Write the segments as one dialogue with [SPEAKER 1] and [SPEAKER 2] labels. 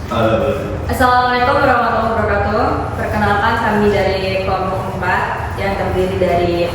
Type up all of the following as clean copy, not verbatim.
[SPEAKER 1] Assalamualaikum warahmatullahi wabarakatuh. Perkenalkan kami dari kelompok 4 yang terdiri dari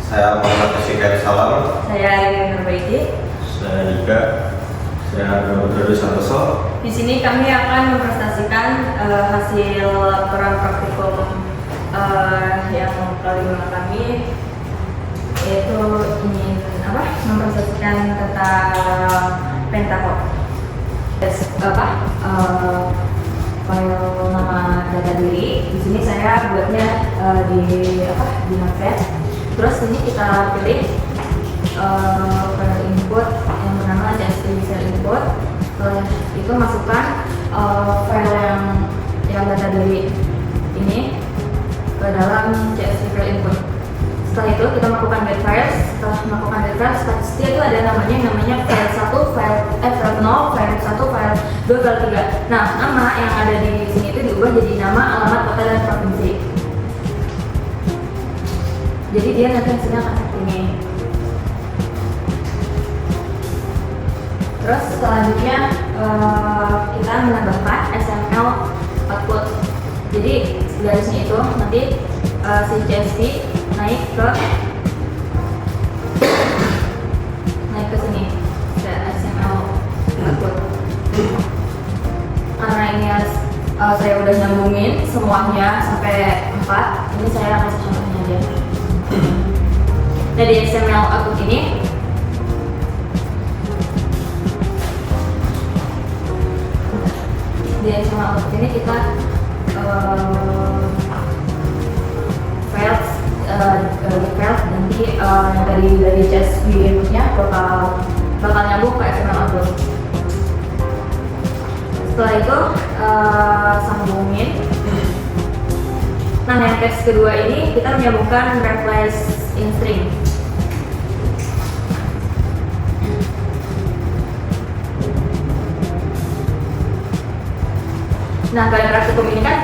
[SPEAKER 2] Saya Muhammad Syekh Salam.
[SPEAKER 1] saya Arin Nurbaidi.
[SPEAKER 2] Saya Dika. Saya Roberto Santoso.
[SPEAKER 1] Di sini kami akan mempresentasikan hasil peran praktikum yang kelima kami, yaitu ingin mempresentasikan tentang Pentaho. File nama data diri. Di sini saya buatnya di Notepad. Terus ini kita pilih file input yang bernama JSP input. Setelah itu masukkan file yang data diri ini ke dalam JSP input. Setelah itu kita melakukan get files. Setelah melakukan get files, pasti itu ada namanya file 1, file 0, file 1, file 2, file 3. Nah, nama yang ada di sini itu diubah jadi nama, alamat, kota, dan provinsi. Jadi dia nanti hasilnya akan seperti ini. Terus selanjutnya kita menambahkan XML output. Jadi garisnya itu nanti si JSP naik ke sini ke XML output. Karena ini saya udah nyambungin semuanya sampai 4, ini saya kasih contohnya aja. Nah, di XML output ini kita files nanti dari JSP inputnya bakal nyambung ke XML output. Setelah itu sambungin. Nah, yang teks kedua ini kita menyambungkan replace in string. Nah, kalian praktikum ini kan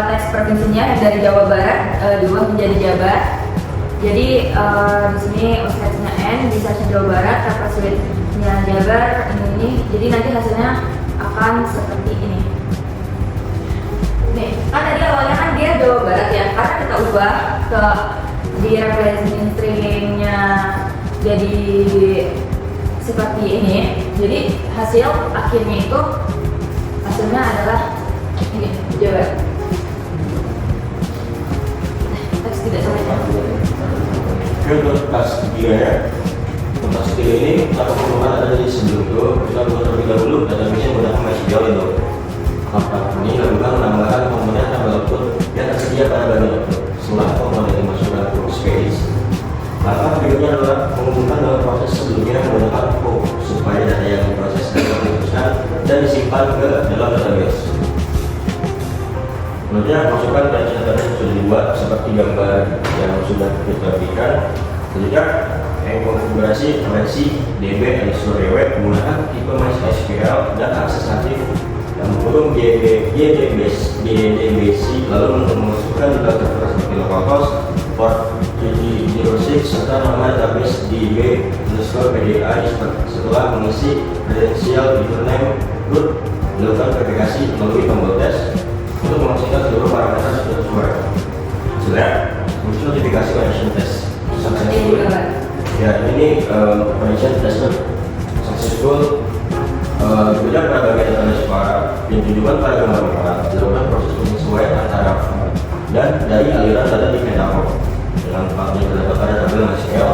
[SPEAKER 1] teks provinsinya yang dari Jawa Barat diubah menjadi Jabar. Jadi di sini USS-nya N, bisa Jawa Barat, representasinya Jabar ini. Jadi nanti hasilnya akan seperti ini. Nih, kan tadi awalnya kan dia Jawa Barat ya, karena kita ubah ke di representing stringnya jadi seperti ini. Jadi hasil akhirnya itu hasilnya adalah ini Jawa. Teks tidak sampai.
[SPEAKER 2] Untuk tas 3 ya. Untuk tas 3 ini atau perlukan ada di sebelum itu kita buat terlebih dahulu database yang menggunakan MySQL itu. Ini lakukan menambahkan komponen tabel output yang tersedia pada bagian output. Setelah komponen dimasukkan ke workspace, maka berikutnya adalah mengumpulkan dalam proses sebelumnya menggunakan hook supaya data yang diproses dapat dihapuskan dan disimpan ke dalam database. Kemudian masukkan data-data yang sudah dibuat seperti gambar yang sudah kita berikan. Selanjutnya konfigurasi koneksi DB underscore web menggunakan tipe MySQL dan akses aktif yang mengurung DDBC lalu memasukkan data server seperti localhost port 706 serta nama database DB underscore PDI setelah mengisi kredensial username root dilakukan verifikasi melalui tombol tes untuk memastikan seluruh parameter sudah sesuai. Sudah muncul notifikasi connection test successful. Ya, ini connection test successful. Kemudian pada bagian database yang ditujukan pada gambar merah dilakukan proses penyesuaian antara dan dari aliran data di Pentaho dengan tempatnya terdapat pada tabel MySQL.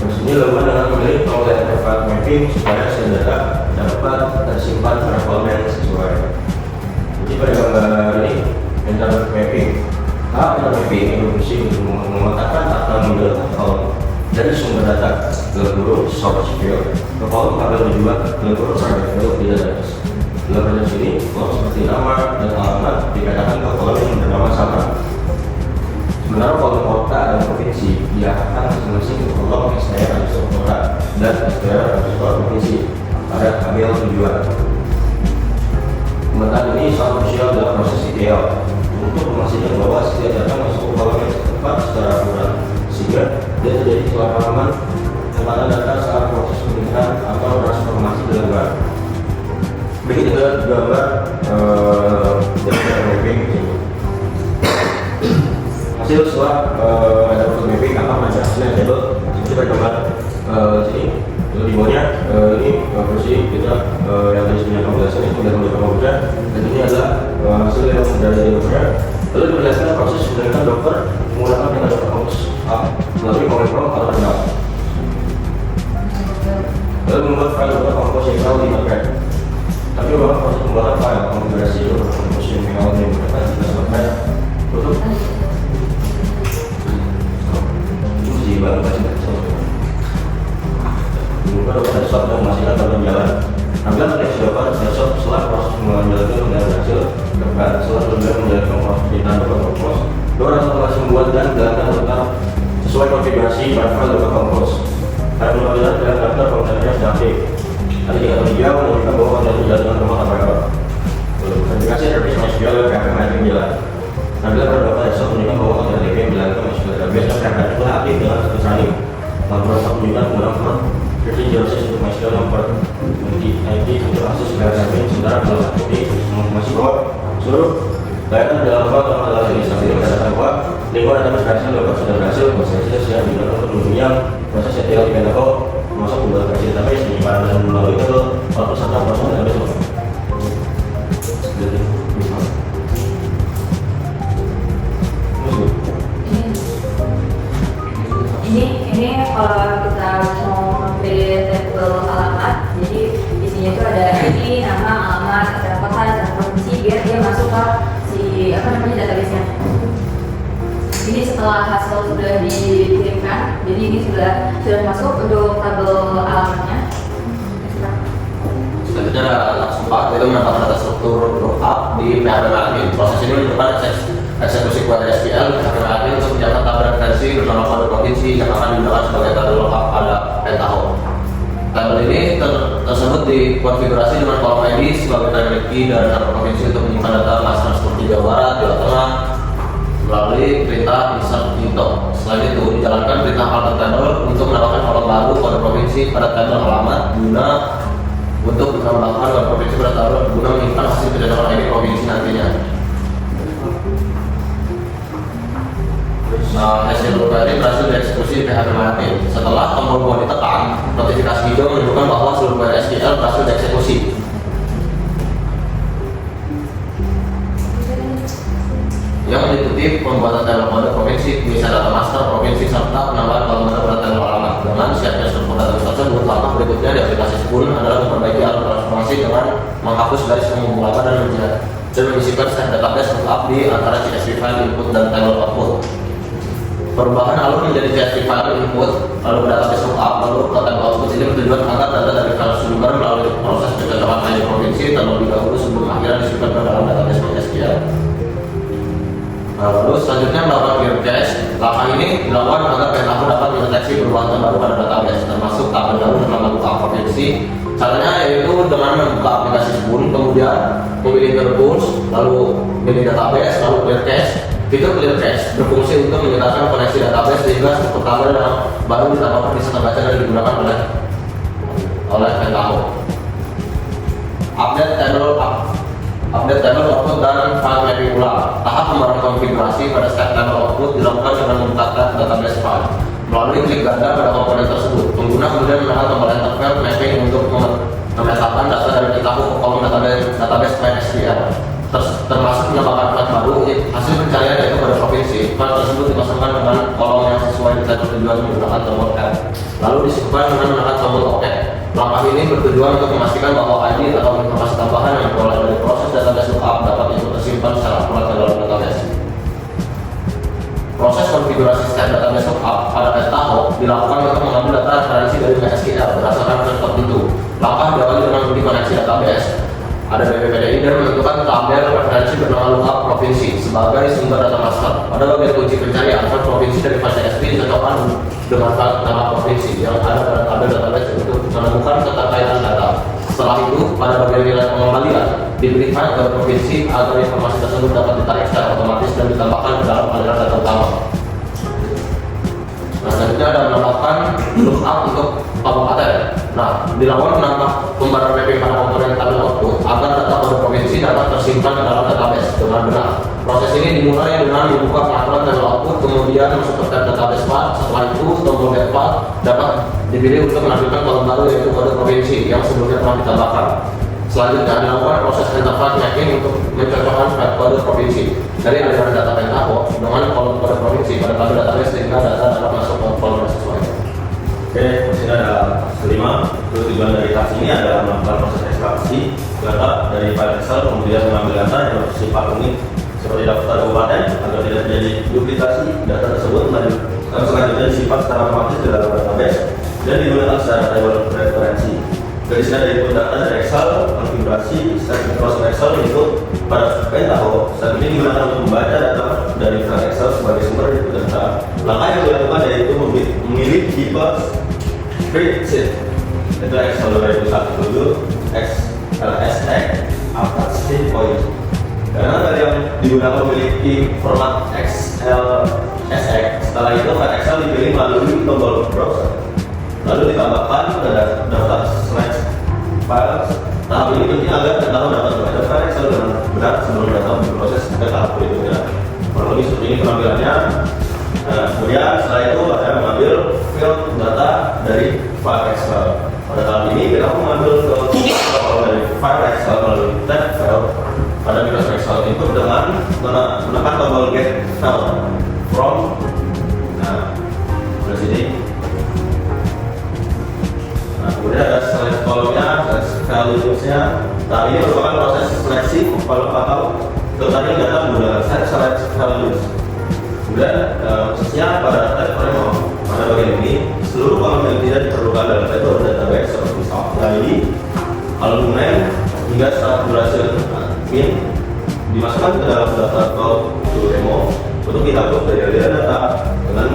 [SPEAKER 2] Proses ini dilakukan dengan memilih tombol private mapping supaya hasil data dapat tersimpan pada kolom sesuai. Jadi pada gambar ini internet mapping, internet mapping yang berfungsi untuk memetakan atau memindahkan kolom dari sumber data ke guru source field ke kolom tabel tujuan ke guru survey field di database. Dalam proses ini, kolom seperti nama dan alamat dikatakan ke kolom yang bernama sama. Sementara kolom kota dan provinsi diarahkan masing-masing ke kolom STR underscore kota dan STR underscore provinsi pada tabel tujuan. Sementara ini sangat krusial dalam proses ETL untuk memastikan bahwa setiap data masuk ke kolom yang tepat secara akurat sehingga dia terjadi kesalahpahaman tentang data saat proses pemilihan atau transformasi dilakukan. Begitu gambar data mapping di sini. Hasil setelah ada data mapping apa ada hasilnya table kita gambar sini. Lalu di bawahnya ini versi kita yang tadi sebenarnya kalkulasi itu sudah menggunakan komputer, dan ini adalah hasil yang dari dokter. Lalu dijelaskan proses menggunakan dokter menggunakan metode dokter kampus melalui PowerPoint atau rendah. Lalu membuat file dokter kampus yang tahu di Notepad. Tapi bahwa proses pembuatan file konfigurasi dokter kampus yang tahu di Notepad kita selesai tutup. Itu sih baru baca. Baru pada saat yang masih ada berjalan. Ambil teks dokter besok setelah proses menjalankan dengan hasil depan setelah menjalankan proses penyitaan dokter kampus. Dokter masih membuat dan menjalankan dokter sesuai konfigurasi pada file dokter kampus. Ada pembagian dan daftar kontennya sudah aktif. Tadi kita media menunjukkan bahwa konten dijalankan rumah apa. Konfigurasi database MySQL dan KPM yang jalan. Ambil pada dokter besok menunjukkan bahwa konten DB menjalankan MySQL database dan KPM telah aktif dengan status running. Laporan satu menunjukkan menggunakan versi JavaScript untuk MySQL nomor ID untuk akses database. Sementara dalam ini informasi bahwa seluruh data dalam file adalah instansi yang dikatakan bahwa lingkungan database berhasil dapat sudah berhasil proses yang digunakan untuk menunjukkan proses yang tinggal dipindahkan masuk ke dalam versi database penyimpanan dan melalui itu waktu serta proses database.
[SPEAKER 1] Ini kalau kita mau memilih tabel alamat, jadi isinya itu ada ini nama, alamat, acara kota, acara provinsi, biar dia masuk ke si database-nya. Ini setelah hasil sudah dikirimkan, jadi ini sudah masuk untuk tabel alamatnya.
[SPEAKER 3] Selanjutnya langsung Pak, itu menambahkan data struktur lookup di PHP admin. Proses ini merupakan eksekusi query SQL di PHP admin untuk mencatat tabel referensi bersama kode provinsi yang akan digunakan sebagai tabel lookup pada Pentaho. Tabel ini tersebut dikonfigurasi dengan kolom ID sebagai primary key dan tabel provinsi untuk menyimpan data master seperti Jawa Barat, Jawa Tengah melalui perintah insert into. Selain itu, dijalankan perintah alter table untuk menambahkan kolom baru kode provinsi pada tabel alamat guna untuk menambahkan kode provinsi pada tabel guna menyimpan hasil pencetakan ID provinsi nantinya. Hasil query berhasil dieksekusi PHP admin. Setelah tombol buah ditekan, notifikasi hijau menunjukkan bahwa seluruh query SQL berhasil dieksekusi. Yang diikuti pembuatan tabel kode provinsi, pengisian data master provinsi serta penambahan kolom pada tabel alamat. Dengan siapnya struktur data tersebut, langkah berikutnya di aplikasi Spoon adalah memperbaiki alur transformasi dengan menghapus garis penghubung dan menyisipkan set database lookup di antara CSV file input dan table output. Perubahan alur menjadi CSV file input lalu ke database lookup lalu ke table output ini bertujuan agar data dari file sumber melalui proses pencocokan ID provinsi terlebih dahulu sebelum akhirnya disipkan ke dalam database MySQL. Lalu selanjutnya melakukan clear cache. Langkah ini dilakukan agar Pentaho dapat mendeteksi perubahan terbaru pada database termasuk tabel baru dan lookup provinsi. Caranya yaitu dengan membuka aplikasi Spoon, kemudian memilih Tools, lalu pilih database, lalu clear cache. Fitur clear cache berfungsi untuk menyatakan koneksi database sehingga struktur tabel yang baru ditambahkan bisa terbaca dan digunakan oleh Pentaho. Update table output dan file mapping ulang. Tahap pembaruan konfigurasi pada step table output dilakukan dengan membuka database file. Melalui klik ganda pada komponen tersebut, pengguna kemudian menekan tombol enter file mapping untuk memetakan data dari Pentaho ke kolom database MySQL. Termasuk menambahkan file baru, hasil pencarian yaitu pada provinsi. File tersebut dipasangkan dengan kolom yang sesuai dengan tujuan menggunakan tombol F. Lalu disibukkan dengan menekan tombol OK. Langkah ini bertujuan untuk memastikan bahwa ID atau informasi tambahan yang diperoleh dari proses database lookup dapat ikut tersimpan secara akurat di dalam database. Proses konfigurasi step database lookup pada Pentaho dilakukan untuk mengambil data referensi dari MySQL berdasarkan konsep tertentu. Langkah diawali dengan koneksi database. Ada BPPDI dan menentukan tabel referensi bernama lookup provinsi sebagai sumber data master. Pada bagian kunci pencarian, file provinsi dari file CSV dicocokkan dengan file nama provinsi yang ada pada tabel database untuk menemukan keterkaitan data. Setelah itu, pada bagian nilai pengembalian, diberi file ke provinsi agar informasi tersebut dapat ditarik secara otomatis dan ditambahkan ke dalam aliran data utama. Selanjutnya ada menambahkan lookup untuk kabupaten. Nah, dilakukan menambah pembaruan mapping pada komponen tabel output agar data kode provinsi dapat tersimpan dalam database dengan benar. Proses ini dimulai dengan membuka pengaturan tabel output, kemudian masuk ke tab database path. Setelah itu, tombol get path dapat dipilih untuk menampilkan kolom baru yaitu kode provinsi yang sebelumnya telah ditambahkan. Selanjutnya dilakukan proses interface mapping untuk mencocokkan file kode provinsi dari aliran data Pentaho dengan kolom kode provinsi pada tabel database sehingga data dapat masuk ke kolom yang sesuai.
[SPEAKER 2] Oke, disini ada kelima. Tujuan dari task ini adalah melakukan proses ekstraksi data dari file Excel, kemudian mengambil data yang bersifat unik seperti daftar kabupaten agar tidak terjadi duplikasi data tersebut. Selanjutnya disimpan secara otomatis di dalam database dan digunakan secara table referensi. Dari sini ada input data dari Excel, konfigurasi, step proses Excel input pada Pentaho. Saat ini digunakan untuk membaca data dari file Excel sebagai sumber input data. Langkah yang dilakukan yaitu memilih tipe spreadsheet, itu Excel 2017, XLSX, atau state point. Karena tadi yang digunakan memiliki format XLSX, setelah itu file Excel dipilih melalui tombol browser. Lalu ditambahkan pada daftar slash files. Tahap ini penting agar data dapat membaca file Excel dengan benar sebelum data diproses ke tahap berikutnya. Kurang lebih seperti ini penampilannya. Kemudian setelah itu ada mengambil field data dari file Excel. Pada tahap ini kita mengambil dari file Excel melalui tab file pada Microsoft Excel input dengan menekan tombol get file from. Dari sini. Kemudian ada select kolomnya, values-nya. Nah, ini merupakan proses seleksi kalau atau tadi data menggunakan select values. Kemudian khususnya pada tab framework pada bagian ini seluruh kolom yang tidak diperlukan dalam table database seperti software ID, album name hingga start berhasil pin dimasukkan ke dalam daftar call to demo untuk dihapus dari aliran data dengan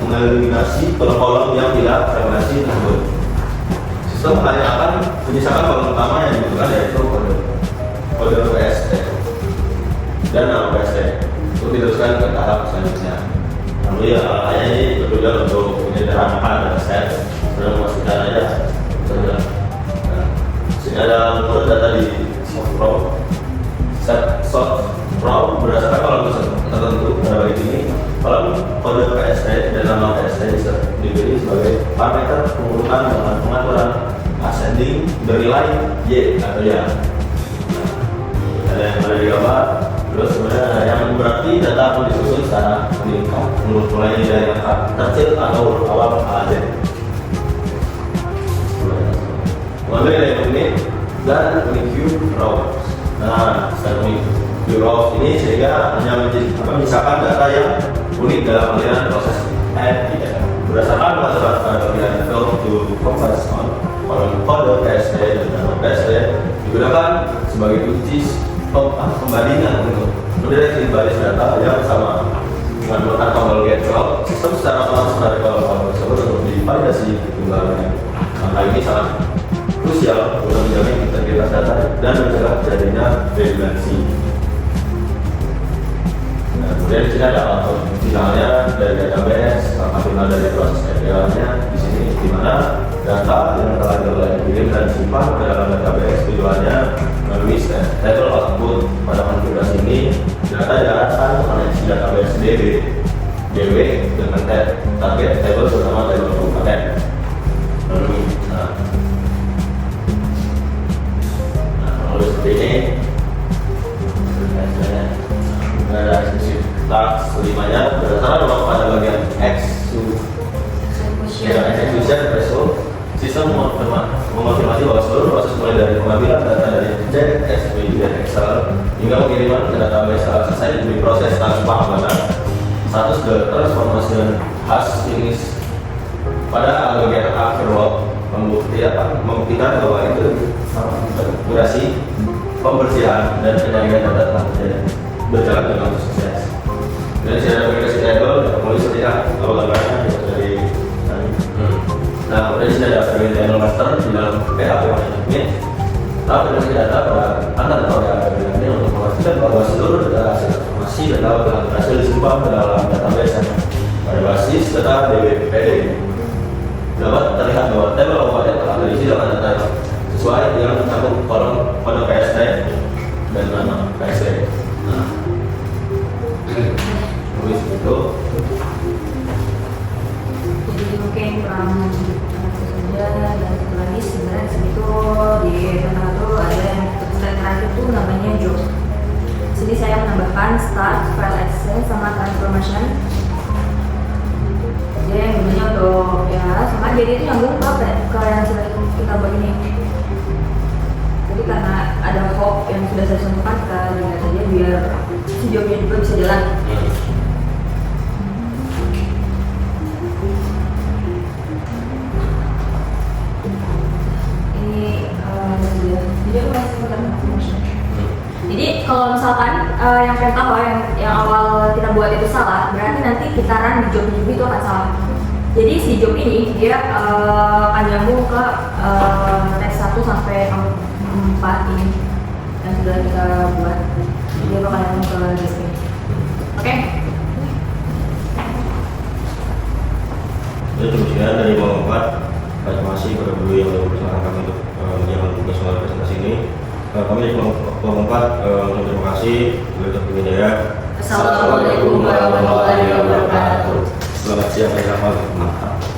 [SPEAKER 2] mengeliminasi kolom-kolom yang tidak fragmentasi tersebut. Sistem hanya akan menyisakan kolom utama yang dibutuhkan yaitu kode PST dan nama PST untuk diteruskan ke tahap selanjutnya. Lalu ya hanya ini bertujuan untuk menyederhanakan dataset dan memastikan aja saja. Sini ada kode data di soft row berdasarkan kolom tertentu pada bagian ini. Kolom kode PST dan nama PST bisa dipilih sebagai parameter pengurutan dengan pengaturan ascending bernilai Y atau ya. Ada yang ada di gambar. Terus kemudian ada yang berarti data akan disusun secara meningkat mulai dari angka kecil atau awal A Z. Mulai dari unit dan unit Q row. Nah, setelah unit Q row ini sehingga hanya menyisakan data yang unik dalam aliran proses add berdasarkan pengaturan pada bagian field to compress on kolom kode PST dan nama PST digunakan sebagai kunci pembandingan untuk mendeteksi baris data yang sama. Dengan menggunakan tombol get field, sistem secara otomatis menarik kolom tersebut untuk divalidasi tunggalnya. Maka ini sangat krusial untuk menjamin integritas data dan mencegah terjadinya redundansi. Kemudian di sini ada output finalnya dari database, langkah final dari proses ETL-nya di sini di mana data yang telah dikirim dan disimpan ke dalam database tujuannya melalui table output. Pada konfigurasi ini data diarahkan ke koneksi database DB dengan target table bersama table kabupaten. Lalu seperti ini ada sisi task kelimanya berdasarkan pada bagian execution threshold. Sistem mengonfirmasi bahwa seluruh proses mulai dari pengambilan data dari CSV dan Excel hingga pengiriman ke database telah selesai diproses tanpa hambatan. Status the transformation has finished. Pada bagian afterwork membuktikan bahwa itu durasi pembersihan dan penyaringan data telah berjalan dengan sukses. Dan di sini ada aplikasi table, mulai seperti apa gambarnya dari. Nah, kemudian di sini ada aplikasi table master di dalam PHP management. Lalu aplikasi data akan terkoordinasi ini untuk memastikan bahwa seluruh data hasil transformasi data telah berhasil disimpan ke dalam database pada basis data DBPD. Dapat terlihat bahwa tabel kabupaten telah terisi dengan sesuai dengan satu kolom kode PST dan nama PST. Nah, tulis itu.
[SPEAKER 1] Jadi mungkin kurang itu saja, dan satu lagi sebenarnya di sini tuh di tengah tuh ada yang tulisan terakhir tuh namanya job. Sini saya menambahkan start, file access, sama transformation. Jadi yang gunanya untuk ya sama jadi itu nyambung ke yang sudah kita buat ini. Jadi karena ada hook yang sudah saya contohkan, kita lihat saja biar si jobnya juga bisa jalan. Jadi kalau misalkan yang pertama yang awal kita buat itu salah, berarti nanti kita run di job juga itu akan salah. Jadi si job ini dia akan nyambung ke teks 1 sampai 4 ini yang sudah kita buat. Dia bakal nyambung ke job ini. Oke?
[SPEAKER 2] Jadi sekian dari Bang Empat. Terima kasih kepada guru yang sudah bersama kami untuk menjalankan tugas soal presentasi ini. Kami dari Bang Empat terima kasih.
[SPEAKER 1] Assalamualaikum warahmatullahi wabarakatuh.
[SPEAKER 2] Selamat siang dan selamat malam.